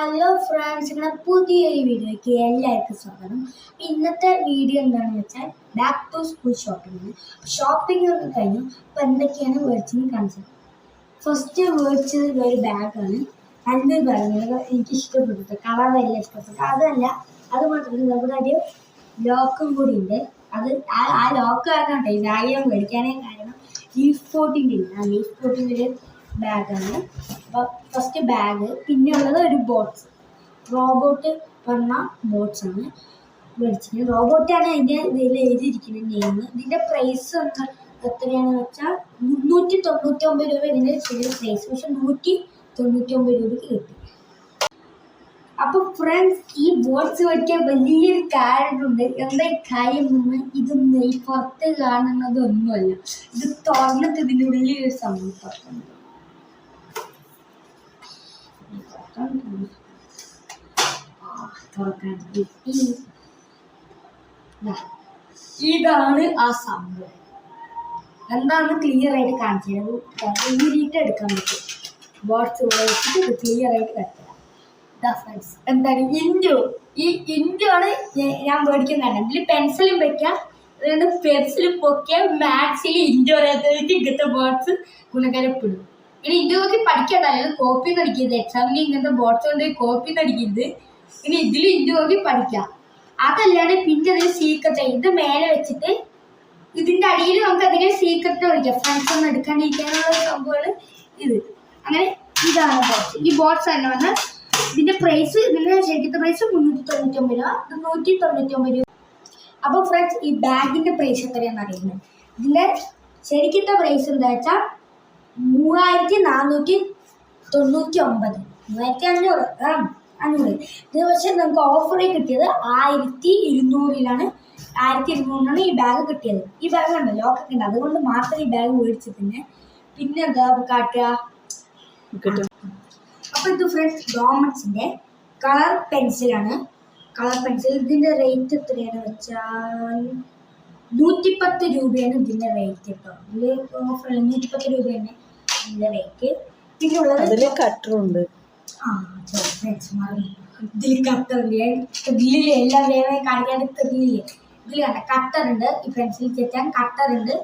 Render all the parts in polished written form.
Hello friends, ഇങ്ങനെ പുതിയൊരു വീഡിയോയ്ക്ക് എല്ലാവർക്കും സ്വാഗതം. ഇന്നത്തെ വീഡിയോ എന്താണെന്ന് വെച്ചാൽ ബാക്ക് ടു സ്കൂൾ ഷോപ്പിംഗ് ഒക്കെ കഴിഞ്ഞു. അപ്പോൾ എന്തൊക്കെയാണ് മേടിച്ചെന്ന് കാണിച്ചത്. ഫസ്റ്റ് മേടിച്ചത് ഒരു ബാഗാണ്. നല്ലൊരു ബാഗാണ്, എനിക്ക് ഇഷ്ടപ്പെട്ടു. കളർ എല്ലാം ഇഷ്ടപ്പെട്ടു. അത് മാത്രമല്ല നമ്മുടെ ഒരു ലോക്കും കൂടി ഉണ്ട്. ആ ലോക്ക് കാരണം ഈ ബാഗ് ഞാൻ മേടിക്കാനേ കാരണം ലീഫ് കോട്ടിൻ്റെ ഇല്ല. ലീഫ് കോട്ടിൻ്റെ ഒരു ബാഗാണ്. അപ്പോൾ ഫസ്റ്റ് ബാഗ്, പിന്നെ ഉള്ളത് ഒരു ബോട്ട്സ്, റോബോട്ട് പറഞ്ഞ ബോട്ട്സാണ് മേടിച്ചിരിക്കുന്നത്. റോബോട്ടാണ് അതിൻ്റെ ഇതിൽ എഴുതിയിരിക്കുന്നത് നെയിം. ഇതിൻ്റെ പ്രൈസ് എത്രയാണെന്ന് വെച്ചാൽ 399 രൂപ ഇതിൻ്റെ ചെറിയ പ്രൈസ്. പക്ഷെ 199 രൂപയ്ക്ക് കിട്ടി. അപ്പോൾ ഫ്രണ്ട്സ്, ഈ ബോട്ട്സ് മേടിക്കാൻ വലിയൊരു കാര്യമുണ്ട്. എന്താ കാര്യം എന്ന് ഇതൊന്നും ഈ പുറത്ത് കാണുന്നതൊന്നുമല്ല. ഇത് തുറന്നിട്ട് ഇതിൻ്റെ ഉള്ളിൽ ഒരു സംഭവം തുറക്കുന്നുണ്ട്. ഇതാണ് ആ സംഭവം. എന്താണെന്ന് ക്ലിയർ ആയിട്ട് കാണിച്ചത്. ഈരിയിട്ട് എടുക്കാൻ പറ്റും. ബോട്ട്സ് ഉപയോഗിച്ചിട്ട് ഇത് ക്ലിയർ ആയിട്ട് കെട്ടാം. ഫ്രണ്ട്സ്, എന്താണ് ഈ ഇൻഡു ആണ് ഞാൻ മേടിക്കാൻ കാരണം. ഇതിൽ പെൻസിലും വെക്കാം. അതുകൊണ്ട് പെൻസിൽ പൊക്കിയാൽ മാത്സിൽ ഇൻഡു അറിയാത്തവർക്ക് ഇങ്ങനത്തെ ബോട്ട്സ് ഗുണകരപ്പെടും. ഇനി ഇത് നോക്കി പഠിക്കാത്തല്ല, കോപ്പി നടിക്കരുത്. എക്സാമിന് ഇങ്ങനത്തെ ബോട്ട്സ് കൊണ്ട് കോപ്പി നടിക്കരുത്. ഇനി ഇതിൽ ഇത് നോക്കി പഠിക്കാം. അതല്ലാണ്ട് പിന്നെ അതിൽ സീക്രട്ട് ഇത് മേലെ വെച്ചിട്ട് ഇതിൻ്റെ അടിയിൽ നമുക്ക് അതിനെ സീക്രട്ട് പഠിക്കാം. ഫ്രണ്ട്സ് ഒന്നും എടുക്കാണ്ടിരിക്കാനുള്ള സംഭവമാണ് ഇത്. അങ്ങനെ ഇതാണ് ബോട്ട്സ്. ഈ ബോട്ട്സ് തന്നെ വന്നാൽ ഇതിൻ്റെ പ്രൈസ്, ഇതിൻ്റെ ശരിക്കത്തെ പ്രൈസ് 399 രൂപ, 199 രൂപ. അപ്പോൾ ഫ്രണ്ട്സ്, ഈ ബാഗിൻ്റെ പ്രൈസ് എത്രയാണെന്ന് അറിയുന്നത്. ഇതിൻ്റെ ശരിക്കത്തെ പ്രൈസ് എന്താ വെച്ചാൽ 3499, 3500. ഇത് പക്ഷേ നമുക്ക് ഓഫറിൽ കിട്ടിയത് 1200 1200 ഈ ബാഗ് കിട്ടിയത്. ഈ ബാഗ് ഉണ്ട്, ലോക്കൊക്കെ ഉണ്ട്. അതുകൊണ്ട് മാത്രം ഈ ബാഗ് മേടിച്ചതിന്. പിന്നെ എന്താ കാട്ടുക. അപ്പോൾ ഇത് ഫ്രണ്ട്സ് ഡോമറ്റ്സിൻ്റെ കളർ പെൻസിലാണ്. ഇതിൻ്റെ റേറ്റ് എത്രയാണെന്ന് വെച്ചാൽ 110 രൂപയാണ് ഇതിൻ്റെ റേറ്റ് കേട്ടോ. ഇതിൽ ഓഫറിൽ 110 രൂപയാണ് ഇതിൻ്റെ റേറ്റ്. പിന്നെ ഉള്ളത് കട്ടറുണ്ട്. ഇതിൽ കട്ടറില്ലേ, ഇതിലില്ലേ എല്ലാം വേറെ കാണിക്കാൻ തെറിയില്ലേ. ഇതിൽ കണ്ട കട്ടറുണ്ട്. ഈ പെൻസിൽ ചെറ്റാൻ കട്ടറുണ്ട്.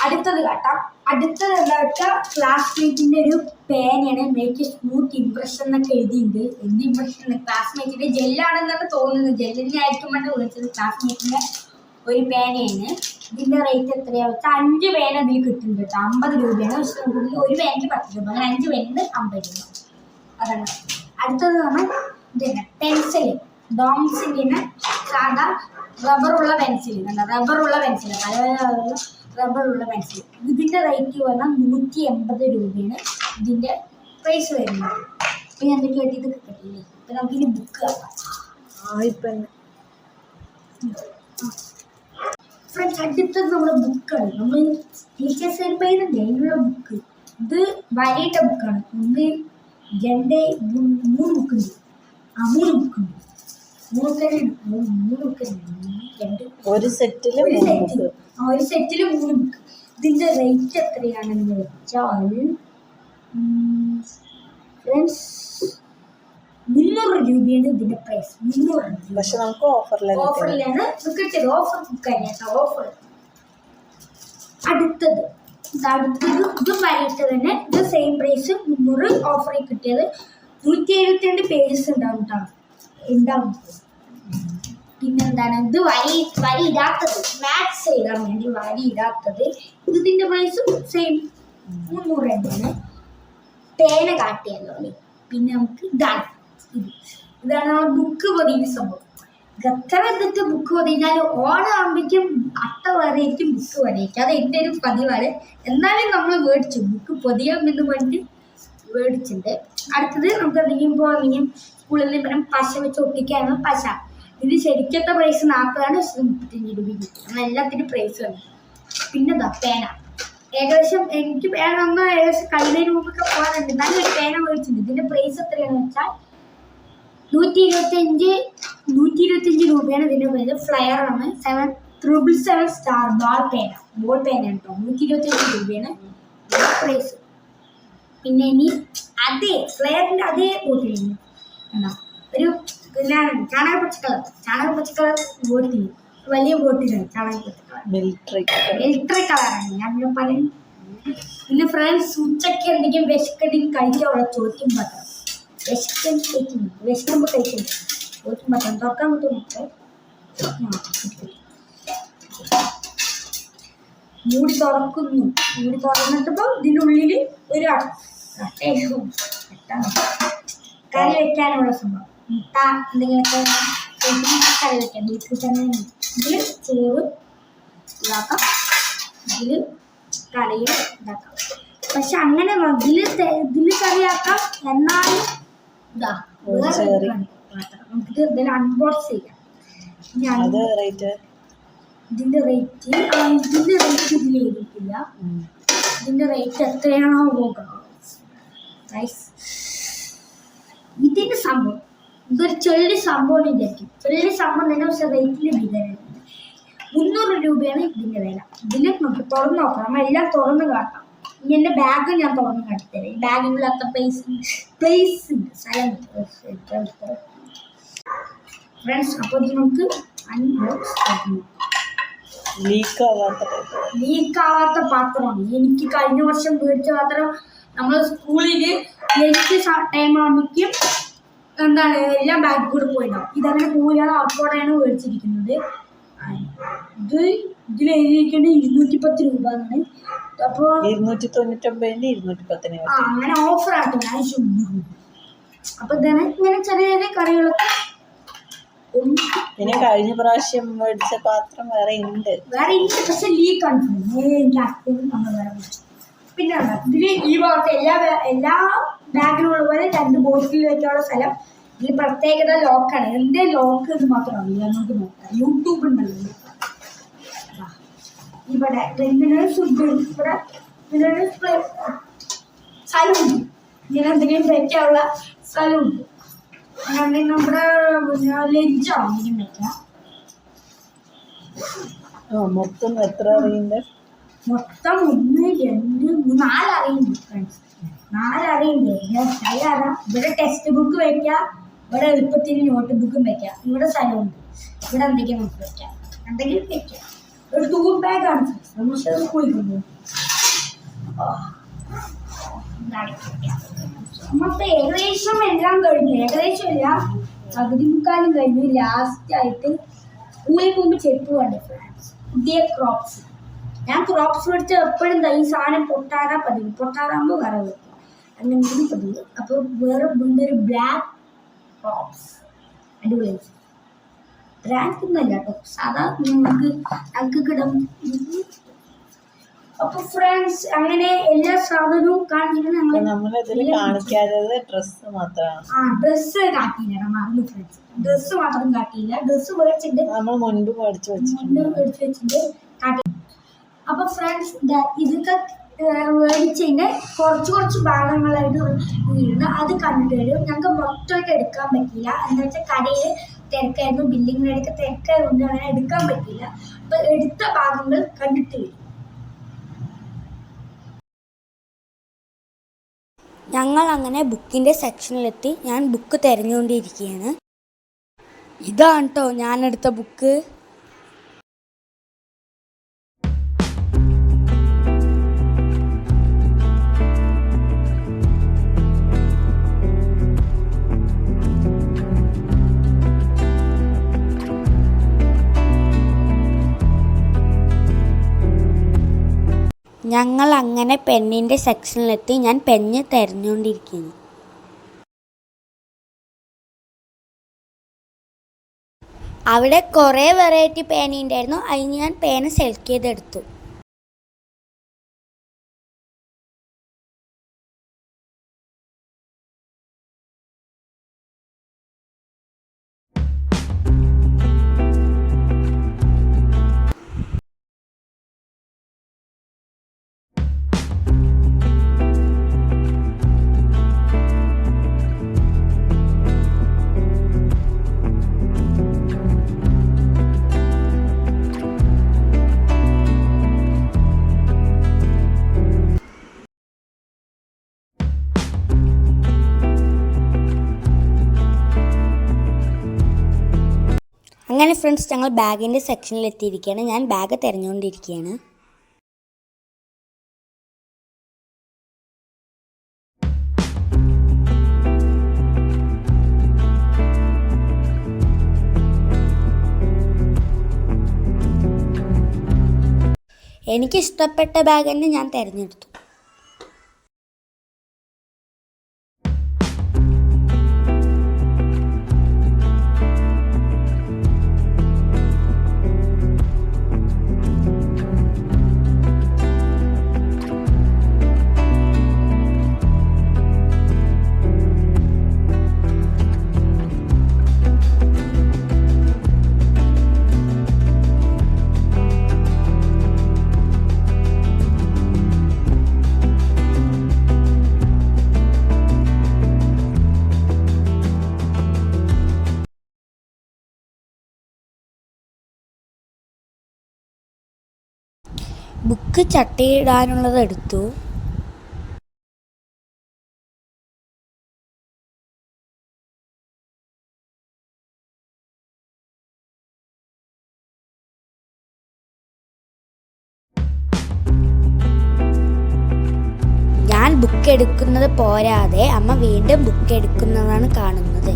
അടുത്തത് കാട്ടാം. അടുത്തത് എന്താ വെച്ചാൽ ക്ലാസ്മേറ്റിൻ്റെ ഒരു പേനയാണ്. മേക്ക് സ്മൂത്ത് ഇംപ്രഷൻ എന്നൊക്കെ എഴുതിയിട്ടുണ്ട്. എന്ത് ഇംപ്രഷൻ? ക്ലാസ്മേറ്റിൻ്റെ ജെല്ലാണെന്നാണ് തോന്നുന്നത്. ജെല്ലിനെ ആയിരിക്കും വേണ്ടി വിളിച്ചത്. ക്ലാസ്മേറ്റിൻ്റെ ഒരു പേനയാണ്. ഇതിൻ്റെ റേറ്റ് എത്രയാണെന്ന് വെച്ചാൽ 5 പേന ഇതിൽ കിട്ടുന്നുണ്ട് കേട്ടോ. 50 രൂപയാണ്. പക്ഷെ നമുക്ക് ഒരു പേനയ്ക്ക് 10 രൂപ, അങ്ങനെ 5 പേനക്ക് 50 രൂപ. അതാണ്. അടുത്തത് നമ്മൾ ഇതന്നെ പെൻസിൽ, ഡോംസിൻ്റെ തന്നെ സാധാ റബ്ബറുള്ള പെൻസിൽ. റബ്ബറുള്ള പെൻസിൽ, റബ്ബറുള്ള പെൻസിൽ. ഇതിൻ്റെ റേറ്റ് പറഞ്ഞാൽ 180 രൂപയാണ് ഇതിൻ്റെ പ്രൈസ് വരുന്നത്. അപ്പം ഞാൻ എന്തൊക്കെ ഇത് കിട്ടില്ലേ. ഇപ്പം നമുക്കിനി ബുക്ക് കാണാം. ഫ്രണ്ട്സ്, അടുത്തത് നമ്മുടെ ബുക്കാണ്. നമ്മൾ ടീച്ചേഴ്സ് വരുമ്പോൾ അതിനുള്ള ബുക്ക്. ഇത് വരയിട്ട ബുക്കാണ്. 1 2 3 ബുക്കുണ്ട്. 3 ബുക്കുണ്ട്. 3 ബുക്കുണ്ട്. ഒരു സെറ്റിൽ 3 ബുക്ക്. ഇതിൻ്റെ റേറ്റ് എത്രയാണെന്ന് വെച്ചാൽ ഫ്രണ്ട്സ് 300 രൂപയാണ് ഇതിൻ്റെ പ്രൈസ്. 300 രൂപ. പക്ഷെ നമുക്ക് ഓഫറിലാണ് കിട്ടിയത്. ഓഫർ ബുക്കാണ് കേട്ടോ, ഓഫർ. അടുത്തത് ഇത് വരയിട്ട് തന്നെ. ഇത് സെയിം പ്രൈസ് 300. ഓഫറിൽ കിട്ടിയത് 172 പേജസ് ഉണ്ടാവും കേട്ടോ, ഉണ്ടാവും. പിന്നെന്താണ് ഇത് വരി ഇടാത്തത്, മാത്സ് എഴുതാൻ വേണ്ടി വരി ഇടാത്തത്. ഇതിൻ്റെ പ്രൈസും സെയിം 300 തന്നെയാണ്. പേന കാട്ടിയല്ലോ അല്ലേ. പിന്നെ നമുക്ക് ഇതാണ് ആ ബുക്ക് പൊതിയുന്ന സംഭവം. എത്ര എന്തൊക്കെ ബുക്ക് പൊതിഞ്ഞാൽ ഓണാകുമ്പോഴേക്കും അട്ട വരെയായിരിക്കും ബുക്ക് പൊതിയിക്കുക. അത് എൻ്റെ ഒരു പതിവാണ്. എന്നാലും നമ്മൾ മേടിച്ചു ബുക്ക് പൊതിയാമെന്ന് പറഞ്ഞിട്ട് മേടിച്ചിട്ടുണ്ട്. അടുത്തത് നമുക്ക് എന്തെങ്കിലും സ്കൂളിൽ നിന്ന് പശ വെച്ച് ഒട്ടിക്കാനുള്ള പശ. ഇത് ശരിക്കത്തെ പ്രൈസ് 40, 35 രൂപ കിട്ടും. അങ്ങനെ എല്ലാത്തിനും പ്രൈസ് വന്നു. പിന്നെ പേന. ഏകദേശം എനിക്ക് പേന ഏകദേശം കഴിഞ്ഞ രൂപയൊക്കെ പോകാനുണ്ട്. എന്നാലും ഒരു പേന മേടിച്ചിട്ടുണ്ട്. ഇതിൻ്റെ പ്രൈസ് എത്രയാണെന്ന് വെച്ചാൽ 125 രൂപയാണ് ഇതിൻ്റെ പ്രൈസ്. ഫ്ലയർ ആണ് 777 സ്റ്റാർ ബോൾ പേന കേട്ടോ. 125 രൂപയാണ് പ്രൈസ്. പിന്നെ ഇനി അതേ ഫ്ലെയറിന്റെ അതേ ബോട്ടിൽ കണ്ടോ ഒരു ചാണക പച്ചക്കളർ ബോട്ടിൽ വലിയ ബോട്ടിലാണ് ചാണക പച്ചക്കളർ മിലിറ്ററി കളറാണ് ഞാൻ പിന്നെ പറയും. പിന്നെ ഫ്രണ്ട്സ് ഉച്ചയ്ക്ക് എന്തെങ്കിലും വിശക്കെന്തെങ്കിലും കഴിക്കാനുള്ള ചോദിക്കും പത്രം വിശക്കുമ്പോൾ കഴിക്കുന്നു ചോദിക്കും പത്രം തുറക്കാൻ പറ്റും മൂടി തുറന്നിട്ടപ്പോൾ ഇതിൻ്റെ ഉള്ളിൽ ഒരു കറി വെക്കാനുള്ള സംഭവം മുട്ട എന്തെങ്കിലുമൊക്കെ കറി വെക്കാം വീട്ടിൽ തന്നെ. ഇതിൽ ചോറ് ഇതാക്കാം, ഇതിൽ കറിയും ഇതാക്കാം. പക്ഷെ അങ്ങനെ ഇതിൽ കറിയാക്കാം. എന്നാലും ഇതാ നമുക്കിത് ഇതിൽ അൺബോക്സ് ചെയ്യാം. ഇതിന്റെ റേറ്റ് ഇതിൽ എഴുതിയിട്ടില്ല. ഇതിന്റെ റേറ്റ് എത്രയാണോ നോക്കണം. ഇതിന്റെ സംഭവം ഇതൊരു ചെറിയ സംഭവം വിചാരിക്കും. ചെറിയ സംഭവം തന്നെ പക്ഷെ റേറ്റിൽ വിതരണം 300 രൂപയാണ് ഇതിന്റെ വില. ഇതിൽ നമുക്ക് തുറന്ന് നോക്കാം. നമ്മളെല്ലാം തുറന്ന് കാട്ടാം. ഇനി എൻ്റെ ബാഗ് ഞാൻ തുറന്ന് കാട്ടിത്തരാം. ഈ ബാഗിനുള്ള പ്ലേസ് ഉണ്ട് സ്ഥലം ഫ്രണ്ട്സ്. അപ്പോൾ ഇത് നമുക്ക് അൺബോക്സ് ആക്കണം. ലീക്കാവാത്ത പാത്രമാണ്. എനിക്ക് കഴിഞ്ഞ വർഷം മേടിച്ച പാത്രം നമ്മൾ സ്കൂളിൽ ലഞ്ച് ടൈം ആകുമ്പോഴേക്കും എന്താണ് എല്ലാം ബാഗിൽ കൂടെ പോയിണ്ടാവും. ഇതങ്ങനെ പോയാൽ അപ്പോഴാണ് മേടിച്ചിരിക്കുന്നത്. ഇതിൽ എഴുതിയിരിക്കുന്നത് 210 രൂപ എന്നാണ്. അപ്പോൾ 299 അങ്ങനെ ഓഫർ ആട്ടോ. അപ്പൊ ഇതാണ് ഇങ്ങനെ ചെറിയ ചെറിയ കറികളൊക്കെ. പിന്നെ കഴിഞ്ഞ പ്രാവശ്യം മേടിച്ച പാത്രം വേറെ ഉണ്ട് പക്ഷെ ലീക്കാണ്. നമ്മൾ വേറെ മേടിച്ചു. പിന്നെ ഇതില് ഈ ഭാഗത്ത് എല്ലാ ബാഗിലുള്ള പോലെ 2 ബോട്ടിൽ വെക്കാനുള്ള സ്ഥലം. ഇതിൽ പ്രത്യേകത ലോക്കാണ്. എന്റെ ലോക്ക് ഇത് മാത്രമാണ് നമുക്ക് നോക്കാം. യൂട്യൂബ് ഉണ്ടല്ലോ ഇവിടെ. ഇവിടെ സ്ഥലമുണ്ട്. ഇങ്ങനെ എന്തെങ്കിലും വെക്കാനുള്ള സ്ഥലമുണ്ട്. നമ്മുടെ ലഞ്ചാണ് ഇങ്ങനെ വെക്കാം. മൊത്തം എത്ര അറിയുന്നുണ്ട്? മൊത്തം 1 2 3 4 അറിയുന്നുണ്ട് ഫ്രണ്ട്സ്. 4 അറിയുന്നുണ്ട്. ഇവിടെ ടെക്സ്റ്റ് ബുക്ക് വെക്കാം. ഇവിടെ എളുപ്പത്തിന് നോട്ട് ബുക്കും വെക്കാം. ഇവിടെ സ്ഥലമുണ്ട്. ഇവിടെ എന്തെങ്കിലും നമുക്ക് വെക്കാം. എന്തെങ്കിലും വെക്കാം. ഒരു ടൂർ ബാഗാണ് നമ്മൾ സ്കൂളിൽ കൊണ്ടുപോകും. മൊത്തം ഏകദേശം എല്ലാം കഴിഞ്ഞു. ഏകദേശം എല്ലാം പകുതി മുക്കാലും കഴിഞ്ഞു. ലാസ്റ്റ് ആയിട്ട് സ്കൂളിൽ പോകുമ്പോൾ ചെരുപ്പ് വേണ്ടേ ഫ്രണ്ട്സ്. പുതിയ ക്രോപ്സ്. ഞാൻ ക്രോപ്സ് മേടിച്ച എപ്പോഴും ഈ സാധനം പൊട്ടാറാ പതിവ്. പൊട്ടാറാകുമ്പോൾ വേറെ വെക്കും. അങ്ങനെ പതിവ്. അപ്പോൾ വേറെ ഒരു ബ്ലാക്ക് ക്രോപ്സ് അടിപൊളി. ബ്രാൻഡ് ഒന്നുമല്ല കേട്ടോ, സാധാ ഞങ്ങൾക്ക് കിടം. അപ്പൊ ഫ്രണ്ട്സ് അങ്ങനെ എല്ലാ സാധനവും ഡ്രസ്സ് മാത്രം കാട്ടിയില്ല. ഡ്രസ്സ് മാത്രം കാട്ടിയില്ല. ഡ്രസ്സ് മേടിച്ചിട്ട് നമ്മൾ മുൻപ് മേടിച്ചു വെച്ചിട്ട് കാട്ടി. അപ്പൊ ഫ്രണ്ട്സ് ഇതൊക്കെ മേടിച്ചതിന്റെ കുറച്ച് ഭാഗങ്ങളായിട്ട് വീഴുന്നു. അത് കണ്ടിട്ട് വരും. ഞങ്ങൾക്ക് മൊത്തമായിട്ട് എടുക്കാൻ പറ്റിയില്ല. എന്താ വെച്ചാൽ കടയിൽ തിരക്കായിരുന്നു. ബില്ലിങ്ങിനടുത്ത് തിരക്കായതുകൊണ്ട് അങ്ങനെ എടുക്കാൻ പറ്റിയില്ല. അപ്പൊ എടുത്ത ഭാഗങ്ങൾ കണ്ടിട്ട് വരും. ഞങ്ങൾ അങ്ങനെ ബുക്കിൻ്റെ സെക്ഷനിലെത്തി. ഞാൻ ബുക്ക് തിരഞ്ഞുകൊണ്ടിരിക്കുകയാണ്. ഇതാണ് കേട്ടോ ഞാനെടുത്ത ബുക്ക്. ഞങ്ങൾ അങ്ങനെ പെന്നിൻ്റെ സെക്ഷനിലെത്തി. ഞാൻ പെന്ന് തിരഞ്ഞുകൊണ്ടിരിക്കുന്നു. അവിടെ കുറേ വെറൈറ്റി പേന ഉണ്ടായിരുന്നു. അതിന് ഞാൻ പേന സെലക്ട് ചെയ്തെടുത്തു. അങ്ങനെ ഫ്രണ്ട്സ് ഞങ്ങൾ ബാഗിൻ്റെ സെക്ഷനിൽ എത്തിയിരിക്കുകയാണ്. ഞാൻ ബാഗ് തിരഞ്ഞുകൊണ്ടിരിക്കുകയാണ്. എനിക്കിഷ്ടപ്പെട്ട ബാഗ് തന്നെ ഞാൻ തിരഞ്ഞെടുത്തു. ബുക്ക് ചട്ടയിടാനുള്ളത് എടുത്തു. ഞാൻ ബുക്ക് എടുക്കുന്നത് പോരാതെ അമ്മ വീണ്ടും ബുക്ക് എടുക്കുന്നതാണ് കാണുന്നത്.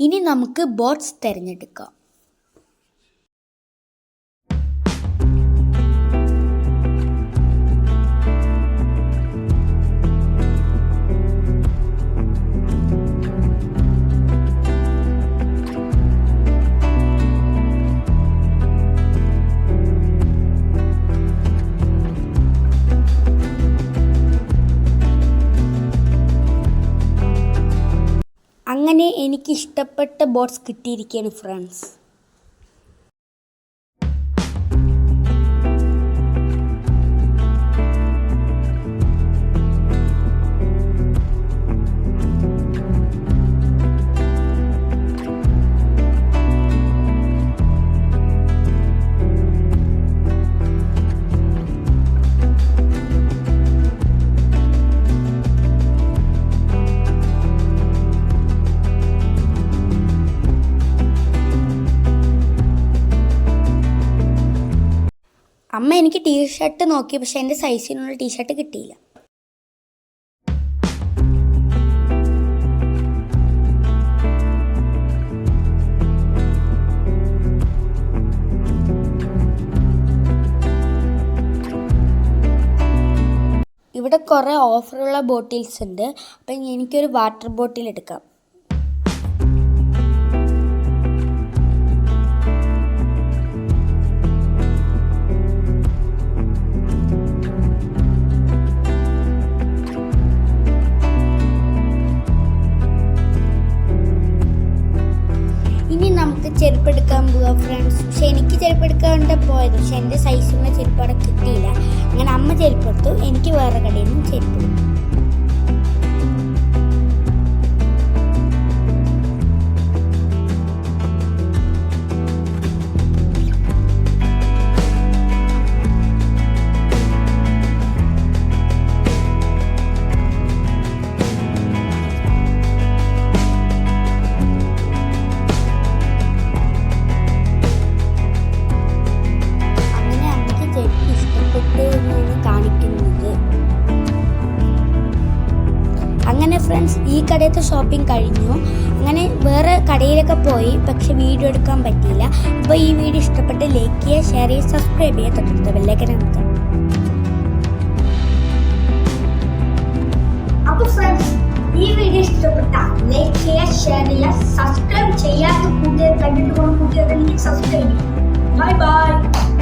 ഇനി നമുക്ക് ബോട്ട്സ് തിരഞ്ഞെടുക്കാം. അങ്ങനെ എനിക്ക് ഇഷ്ടപ്പെട്ട ബോട്ട്സ് കിട്ടിയിരിക്കുകയാണ് ഫ്രണ്ട്സ്. അമ്മ എനിക്ക് ടീഷർട്ട് നോക്കി, പക്ഷെ എൻ്റെ സൈസിനുള്ള ടീഷർട്ട് കിട്ടിയില്ല. ഇവിടെ കുറേ ഓഫറുള്ള ബോട്ടിൽസ് ഉണ്ട്. അപ്പം എനിക്കൊരു വാട്ടർ ബോട്ടിൽ എടുക്കാം. ചെരുപ്പെടുക്കാൻ പോവാം ഫ്രണ്ട്സ്. പക്ഷെ എനിക്ക് ചെരുപ്പെടുക്കാണ്ട് പോയത്, പക്ഷെ എൻ്റെ സൈസുള്ള ചെരുപ്പ് അവിടെ കിട്ടിയില്ല. അങ്ങനെ അമ്മ ചെരുപ്പെടുത്തു, എനിക്ക് വേറെ കടയിൽ നിന്നും ചെരുപ്പെടുത്തു. ഫ്രണ്ട്സ്, ഈ കടയത്തെ ഷോപ്പിംഗ് കഴിഞ്ഞു. അങ്ങനെ വേറെ കടയിലൊക്കെ പോയി, പക്ഷെ വീഡിയോ എടുക്കാൻ പറ്റിയില്ല. അപ്പോൾ ഈ വീഡിയോ ഇഷ്ടപ്പെട്ട് ലൈക്ക് ചെയ്യുക, ഷെയർ ചെയ്യുക, സബ്സ്ക്രൈബ് ചെയ്യുക, തൊട്ടടുത്ത ബെല്ലൈക്കൺ അമർത്തുക. അപ്പോൾ ഫ്രണ്ട്സ്, ഈ വീഡിയോ ഇഷ്ടപ്പെട്ട ലൈക്ക് ചെയ്യുക, ഷെയർ ചെയ്യുക, സബ്സ്ക്രൈബ് ചെയ്യാത്ത കൂട്ടുകാർ കണ്ടിട്ട് പോകുന്ന കൂട്ടുകാരുണ്ടെങ്കിൽ സബ്സ്ക്രൈബ് ചെയ്യുക. Bye bye.